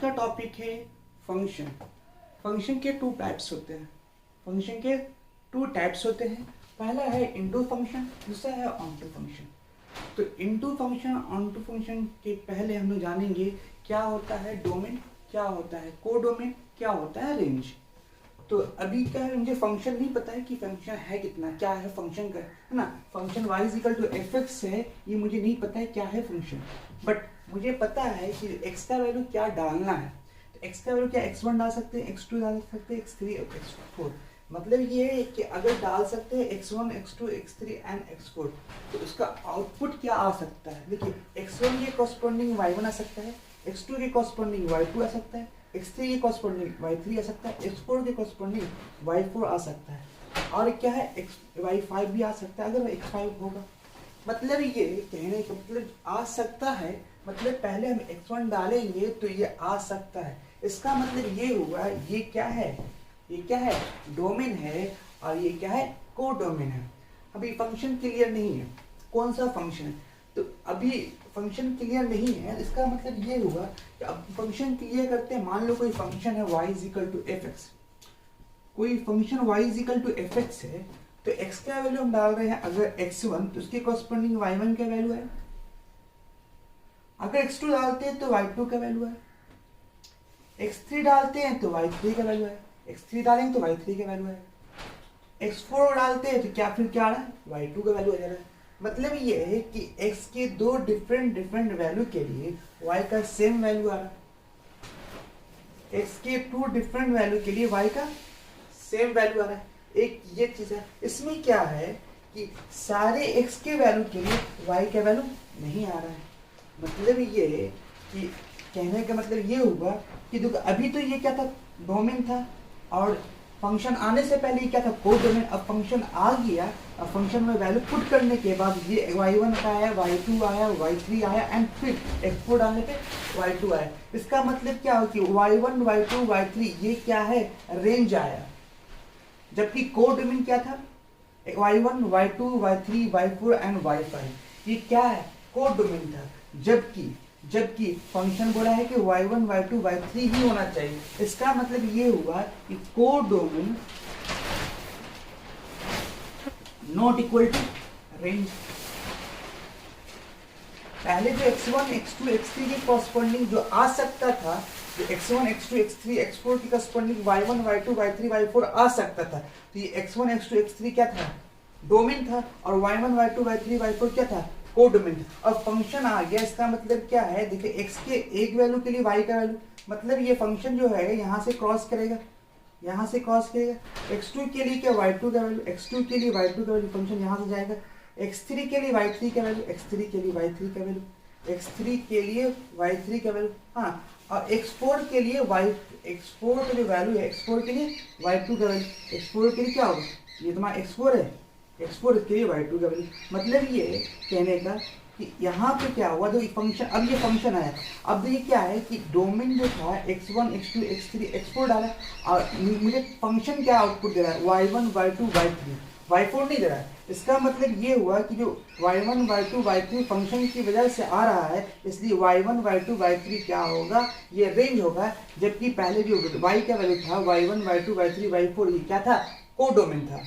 का टॉपिक है function. Function के टू टाइप्स होते हैं। फंक्शन के टू टाइप्स होते हैं। पहला है इनटू फंक्शन, दूसरा है ऑनटू फंक्शन। तो इनटू फंक्शन, ऑनटू फंक्शन के पहले हम लोग जानेंगे क्या होता है डोमेन, क्या होता है कोडोमेन, क्या होता है रेंज। तो अभी क्या है, मुझे फंक्शन नहीं पता है कि फंक्शन है कितना, क्या है फंक्शन का, है ना। Function y is equal to F X है, ये मुझे नहीं पता है क्या है फंक्शन, बट मुझे पता है कि x का वैल्यू क्या डालना है। तो x का वैल्यू क्या x1 डाल सकते हैं, x2 डाल सकते हैं, x3 x4। मतलब ये है कि अगर डाल सकते हैं x1 x2 x3 and x4 तो उसका आउटपुट क्या आ सकता है। देखिए x1 के कॉरस्पॉन्डिंग y1 आ सकता है, x2 के कॉरस्पॉन्डिंग y2 आ सकता है, x3 के कॉरस्पॉन्डिंग y3 आ सकता है, x4 के कॉरस्पॉन्डिंग y4 आ सकता है, और क्या है y5 भी आ सकता है अगर x5 होगा। मतलब ये कहने का मतलब आ सकता है, मतलब पहले हम x1 डालेंगे तो ये आ सकता है। इसका मतलब ये हुआ, ये क्या है, ये क्या है डोमेन है, और ये क्या है कोडोमेन है। अभी फंक्शन क्लियर नहीं है कौन सा फंक्शन है, तो अभी फंक्शन क्लियर नहीं है। इसका मतलब ये हुआ कि अब फंक्शन क्लियर करते हैं। मान लो कोई फंक्शन है y is equal to F X, कोई function y is equal to F X है, तो x का वैल्यू हम डाल रहे हैं अगर x1 तो उसके कॉरस्पॉन्डिंग y1 का वैल्यू है, अगर x2 डालते हैं तो y2 का वैल्यू है, x3 डालते हैं तो y3 का वैल्यू है, x3 डालेंगे तो y3 का वैल्यू है, x4 डालते हैं तो क्या फिर क्या आ रहा है y2 का वैल्यू आ जा रहा है। मतलब ये है कि x के दो डिफरेंट वैल्यू के लिए y का सेम वैल्यू आ रहा है, x के टू डिफरेंट वैल्यू के लिए y का सेम वैल्यू आ रहा है। एक ये चीज है। इसमें क्या है कि सारे x के वैल्यू के लिए y का वैल्यू नहीं आ रहा है। मतलब ये कि कहने का मतलब ये हुआ कि देखो अभी तो ये क्या था डोमेन था, और फंक्शन आने से पहले क्या था कोड डोमेन। अब फंक्शन आ गया, अब फंक्शन में वैल्यू पुट करने के बाद ये y1 का आया, y2 आया, y3 आया, एंड फिर x4 डालने पे y2 आया। इसका मतलब क्या हो कि y1 y2 y3 ये क्या है रेंज आया, जबकि कोड डोमेन क्या था y1 y2 y3 y4 and y5 ये क्या है कोड डोमेन था। जबकि फंक्शन बोला है कि y1 y2 y3 ही होना चाहिए। इसका मतलब ये हुआ कि codomain not equal to range. पहले जो x1 x2 x3 के कॉरस्पॉन्डिंग जो आ सकता था, जो x1 x2 x3 x4 की corresponding y1 y2 y3 y4 आ सकता था, तो ये x1 x2 x3 क्या था डोमेन था, और y1 y2 y3 y4 क्या था कोडोमेन। अब फंक्शन आ गया, इसका मतलब क्या है देखिए x के एक वैल्यू के लिए y का वैल्यू, मतलब ये फंक्शन जो है यहाँ से क्रॉस करेगा, यहाँ से क्रॉस करेगा। x2 के लिए क्या y2 का वैल्यू, x2 के लिए y2 का वैल्यू, फंक्शन यहाँ से जाएगा। x3 के लिए y3 का वैल्यू, x3 के लिए y3 का वैल्यू, x3 के लिए y3 का वैल्यू, हाँ, और x4 के लिए x4 के लिए वैल्यू है, x4 के लिए y2 का वैल्यू, x4 के लिए क्या होगा ये तुम्हारा x4 है, x4 के लिए y2 का वैल्यू। मतलब ये कहने का कि यहाँ पे क्या हुआ, जो फंक्शन अब ये फंक्शन आया, अब ये क्या है कि डोमेन जो था x1 x2 x3 x4 डाला, और मुझे फंक्शन क्या आउटपुट दे रहा है y1 y2 y3 y4 नहीं दे रहा है। इसका मतलब ये हुआ कि जो y1 y2 y3 फंक्शन की वजह से आ रहा है, इसलिए y1 y2 y3 क्या होगा ये रेंज होगा। जबकि पहले जो y का वैल्यू था y1 y2 y3 y4 ये क्या था कोडोमेन था।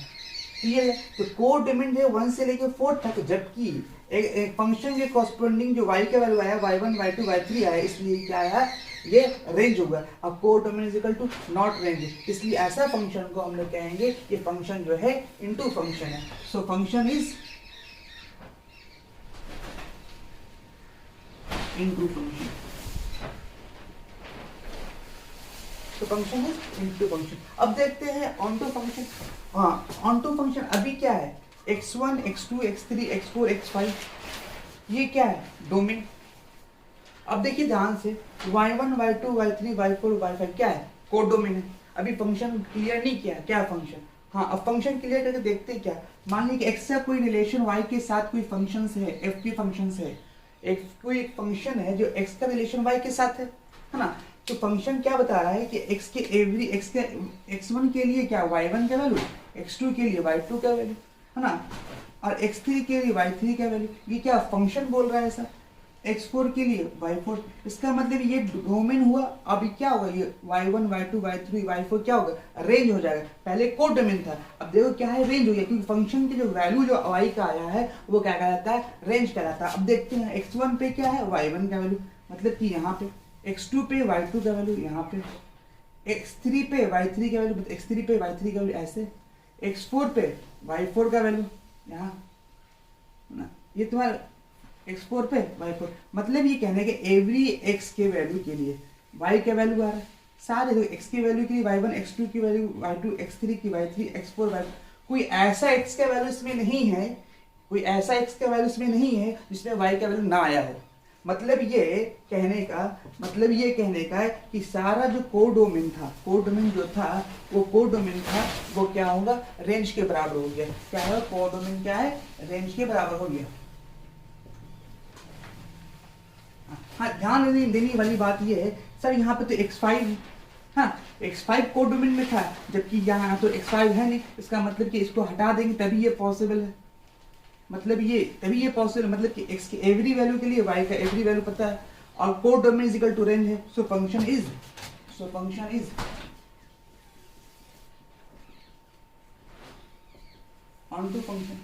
क्लियर है। तो कोड डोमेन जो 1 से लेकर 4 तक, जबकि एक फंक्शन के कॉरस्पॉन्डिंग जो y का वैल्यू आया y1 y2 y3 आया, इसलिए क्या आया ये रेंज होगा। अब codomain is equal to not range, इसलिए ऐसा फंक्शन को हम लोग कहेंगे ये फंक्शन जो है इनटू फंक्शन है। So function is into function. तो फंक्शन इज इनटू फंक्शन। अब देखते हैं ऑनटू फंक्शन। हाँ, ऑनटू फंक्शन अभी क्या है x1 x2 x3 x4 x5 ये क्या है डोमेन। अब देखिए ध्यान से y1 y2 y3 y4 y5 क्या है कोड डोमेन है। अभी फंक्शन क्लियर नहीं किया क्या है फंक्शन। हाँ, अब फंक्शन क्लियर करके देखते हैं क्या। मान लीजिए कि x का कोई रिलेशन y के साथ कोई फंक्शन है, f के फंक्शन है, कोई एक फंक्शन है जो x का रिलेशन y के साथ है ना। तो फंक्शन क्या बता रहा है कि x के एवरी x1 के लिए क्या y1 का वैल्यू, x2 के लिए y2 का वैल्यू, है ना, और x3 के लिए y3 का वैल्यू। ये क्या फंक्शन बोल रहा है ऐसा। x4 के लिए y4, इसका मतलब ये डोमेन हुआ। अभी क्या होगा, ये y1 y2 y3 y4 क्या होगा, रेंज हो जाएगा। पहले कोड डोमेन था, अब देखो क्या है, रेंज हो गया, क्योंकि फंक्शन की जो वैल्यू जो y का आया है वो क्या कहलाता है, रेंज कहलाता है। अब देखते हैं x1 पे क्या है, y1 का वैल्यू, मतलब कि यहाँ पे x2 पे y2 का वैल्यू, यहाँ पे x3 पे y3 का वैल्यू, x3 पे y3 का वैल्यू ऐसे, x4 पे y4 का वैल्यू यहाँ ना, ये तुम्हारा x4 पे y4, मतलब ये कहने के एवरी x के वैल्यू के लिए y का वैल्यू आ रहा है। सारे x के वैल्यू के लिए y1 x2 की वैल्यू y2 x3 की y3 x4 y, कोई ऐसा x का वैल्यू इसमें नहीं है, कोई ऐसा x का वैल्यू इसमें नहीं है जिसमें y का वैल्यू ना आया हो। मतलब ये कहने का है कि सारा जो कोडोमेन था, कोडोमेन जो था वो कोडोमेन था वो क्या होगा, रेंज के बराबर हो गया। क्या है कोडोमेन, क्या है, रेंज के बराबर हो गया। हाँ, ध्यान देने वाली बात ये है सर, यहाँ पे तो x5, हाँ x5 कोड डोमेन में था, जबकि यहाँ तो x5 है नहीं, इसका मतलब कि इसको हटा देंगे तभी ये पॉसिबल है, मतलब ये तभी ये पॉसिबल, मतलब कि x की एवरी वैल्यू के लिए y का एवरी वैल्यू पता है, और codomain is equal to range है। So function is onto function